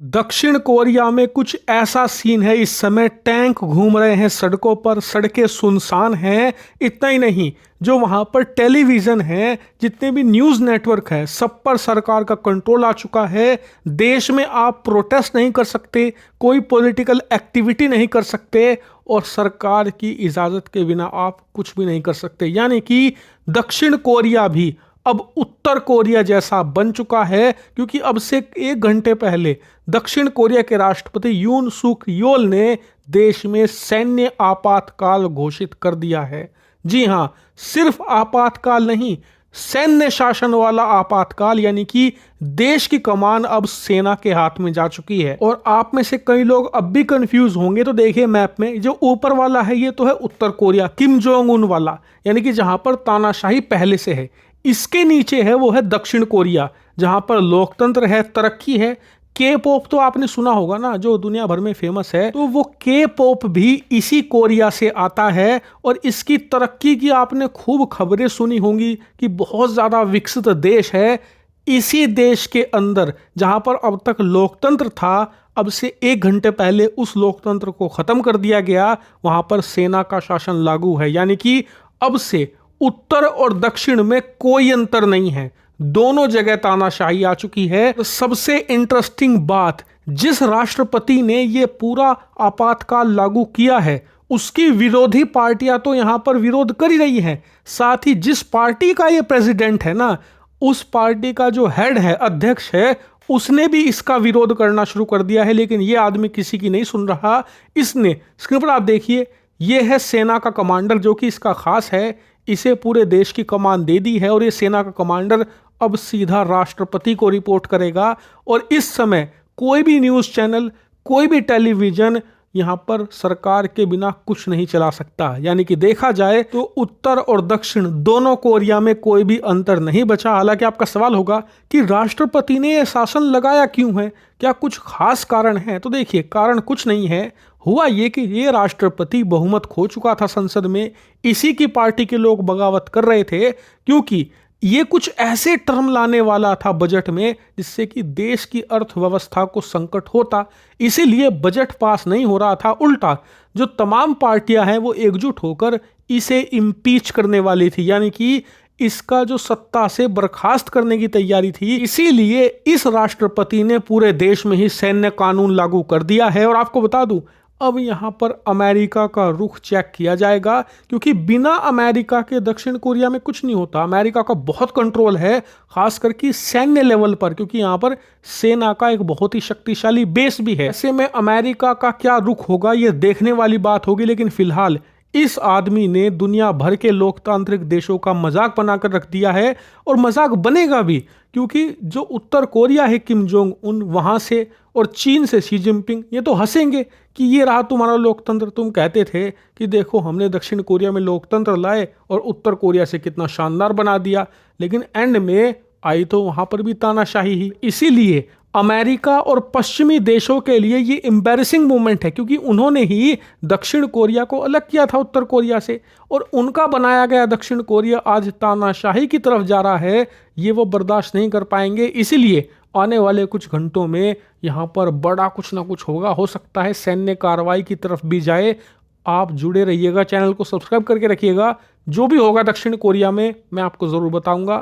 दक्षिण कोरिया में कुछ ऐसा सीन है। इस समय टैंक घूम रहे हैं सड़कों पर, सड़कें सुनसान हैं। इतना ही नहीं, जो वहां पर टेलीविजन है, जितने भी न्यूज़ नेटवर्क है, सब पर सरकार का कंट्रोल आ चुका है। देश में आप प्रोटेस्ट नहीं कर सकते, कोई पॉलिटिकल एक्टिविटी नहीं कर सकते, और सरकार की इजाज़त के बिना आप कुछ भी नहीं कर सकते। यानी कि दक्षिण कोरिया भी अब उत्तर कोरिया जैसा बन चुका है, क्योंकि अब से 1 घंटे पहले दक्षिण कोरिया के राष्ट्रपति यून सुक योल ने देश में सैन्य आपातकाल घोषित कर दिया है। जी हां, सिर्फ आपातकाल नहीं, सैन्य शासन वाला आपातकाल, यानी कि देश की कमान अब सेना के हाथ में जा चुकी है। और आप में से कई लोग अब भी कंफ्यूज होंगे, तो देखिए मैप में जो ऊपर वाला है ये तो है उत्तर कोरिया, किम जोंग उन वाला, यानी कि जहां पर तानाशाही पहले से है। इसके नीचे है वो है दक्षिण कोरिया, जहां पर लोकतंत्र है, तरक्की है। के पॉप तो आपने सुना होगा ना, जो दुनिया भर में फेमस है, तो वो के पॉप भी इसी कोरिया से आता है। और इसकी तरक्की की आपने खूब खबरें सुनी होंगी कि बहुत ज़्यादा विकसित देश है। इसी देश के अंदर जहां पर अब तक लोकतंत्र था, अब से 1 घंटे पहले उस लोकतंत्र को खत्म कर दिया गया। वहां पर सेना का शासन लागू है, यानी कि अब से उत्तर और दक्षिण में कोई अंतर नहीं है, दोनों जगह तानाशाही आ चुकी है। सबसे इंटरेस्टिंग बात, जिस राष्ट्रपति ने ये पूरा आपातकाल लागू किया है, उसकी विरोधी पार्टियां तो यहां पर विरोध कर ही रही हैं। साथ ही जिस पार्टी का ये प्रेसिडेंट है ना, उस पार्टी का जो हेड है, अध्यक्ष है, उसने भी इसका विरोध करना शुरू कर दिया है। लेकिन ये आदमी किसी की नहीं सुन रहा। इसने, स्क्रीन पर आप देखिए, ये है सेना का कमांडर, जो कि इसका खास है। इसे पूरे देश की कमान दे दी है, और ये सेना का कमांडर अब सीधा राष्ट्रपति को रिपोर्ट करेगा। और इस समय कोई भी न्यूज़ चैनल, कोई भी टेलीविजन यहाँ पर सरकार के बिना कुछ नहीं चला सकता। यानी कि देखा जाए तो उत्तर और दक्षिण दोनों कोरिया में कोई भी अंतर नहीं बचा। हालांकि आपका सवाल होगा कि राष्ट्रपति ने यह शासन लगाया क्यों है, क्या कुछ खास कारण है? तो देखिए, कारण कुछ नहीं है। हुआ ये कि ये राष्ट्रपति बहुमत खो चुका था संसद में। इसी की पार्टी के लोग बगावत कर रहे थे, क्योंकि ये कुछ ऐसे टर्म लाने वाला था बजट में जिससे कि देश की अर्थव्यवस्था को संकट होता। इसीलिए बजट पास नहीं हो रहा था। उल्टा जो तमाम पार्टियां हैं वो एकजुट होकर इसे इम्पीच करने वाली थी, यानी कि इसका जो सत्ता से बर्खास्त करने की तैयारी थी। इसीलिए इस राष्ट्रपति ने पूरे देश में ही सैन्य कानून लागू कर दिया है। और आपको बता दूं, अब यहाँ पर अमेरिका का रुख चेक किया जाएगा, क्योंकि बिना अमेरिका के दक्षिण कोरिया में कुछ नहीं होता। अमेरिका का बहुत कंट्रोल है, खास करके सैन्य लेवल पर, क्योंकि यहाँ पर सेना का एक बहुत ही शक्तिशाली बेस भी है। ऐसे में अमेरिका का क्या रुख होगा ये देखने वाली बात होगी। लेकिन फिलहाल इस आदमी ने दुनिया भर के लोकतांत्रिक देशों का मजाक बनाकर रख दिया है, और मजाक बनेगा भी, क्योंकि जो उत्तर कोरिया है किम जोंग उन, वहां से, और चीन से शी जिनपिंग, ये तो हंसेंगे कि ये रहा तुम्हारा लोकतंत्र। तुम कहते थे कि देखो हमने दक्षिण कोरिया में लोकतंत्र लाए और उत्तर कोरिया से कितना शानदार बना दिया, लेकिन एंड में आई तो वहां पर भी तानाशाही ही। इसीलिए अमेरिका और पश्चिमी देशों के लिए ये एम्बैरेसिंग मोमेंट है, क्योंकि उन्होंने ही दक्षिण कोरिया को अलग किया था उत्तर कोरिया से, और उनका बनाया गया दक्षिण कोरिया आज तानाशाही की तरफ जा रहा है। ये वो बर्दाश्त नहीं कर पाएंगे। इसीलिए आने वाले कुछ घंटों में यहाँ पर बड़ा कुछ ना कुछ होगा। हो सकता है सैन्य कार्रवाई की तरफ भी जाए। आप जुड़े रहिएगा, चैनल को सब्सक्राइब करके रखिएगा। जो भी होगा दक्षिण कोरिया में मैं आपको ज़रूर बताऊंगा।